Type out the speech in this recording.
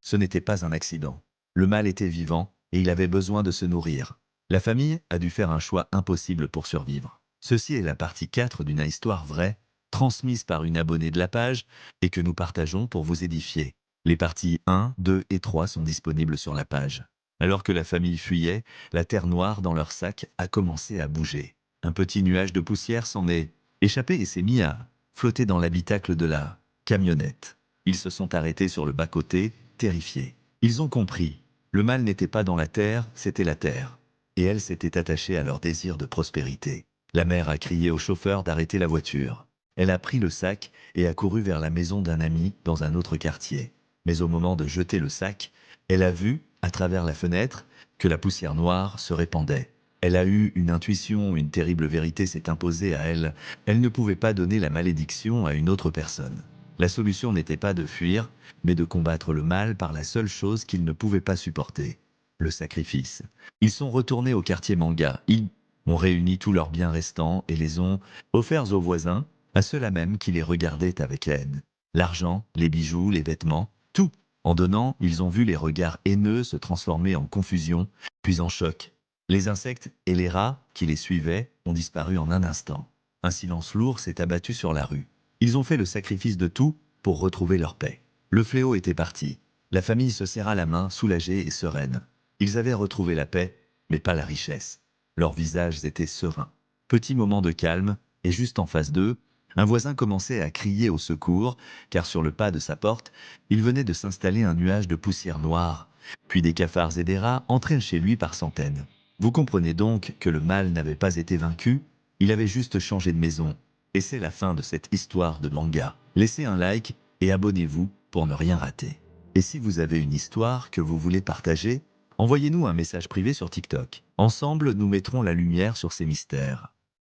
Ce n'était pas un accident. Le mal était vivant et il avait besoin de se nourrir. La famille a dû faire un choix impossible pour survivre. Ceci est la partie 4 d'une histoire vraie, transmise par une abonnée de la page et que nous partageons pour vous édifier. Les parties 1, 2 et 3 sont disponibles sur la page. Alors que la famille fuyait, la terre noire dans leur sac a commencé à bouger. Un petit nuage de poussière s'en est échappé et s'est mis à flotter dans l'habitacle de la camionnette. Ils se sont arrêtés sur le bas-côté, terrifiés. Ils ont compris. Le mal n'était pas dans la terre, c'était la terre. Et elle s'était attachée à leur désir de prospérité. La mère a crié au chauffeur d'arrêter la voiture. Elle a pris le sac et a couru vers la maison d'un ami dans un autre quartier. Mais au moment de jeter le sac, elle a vu, à travers la fenêtre, que la poussière noire se répandait. Elle a eu une intuition, une terrible vérité s'est imposée à elle. Elle ne pouvait pas donner la malédiction à une autre personne. La solution n'était pas de fuir, mais de combattre le mal par la seule chose qu'ils ne pouvaient pas supporter, le sacrifice. Ils sont retournés au quartier manga. Ils ont réuni tous leurs biens restants et les ont offerts aux voisins, à ceux-là même qui les regardaient avec haine. L'argent, les bijoux, les vêtements, tout. En donnant, ils ont vu les regards haineux se transformer en confusion, puis en choc. Les insectes et les rats qui les suivaient ont disparu en un instant. Un silence lourd s'est abattu sur la rue. Ils ont fait le sacrifice de tout pour retrouver leur paix. Le fléau était parti. La famille se serra la main, soulagée et sereine. Ils avaient retrouvé la paix, mais pas la richesse. Leurs visages étaient sereins. Petit moment de calme, et juste en face d'eux, un voisin commençait à crier au secours, car sur le pas de sa porte, il venait de s'installer un nuage de poussière noire, puis des cafards et des rats entraient chez lui par centaines. Vous comprenez donc que le mal n'avait pas été vaincu, il avait juste changé de maison. Et c'est la fin de cette histoire de manga. Laissez un like et abonnez-vous pour ne rien rater. Et si vous avez une histoire que vous voulez partager, envoyez-nous un message privé sur TikTok. Ensemble, nous mettrons la lumière sur ces mystères.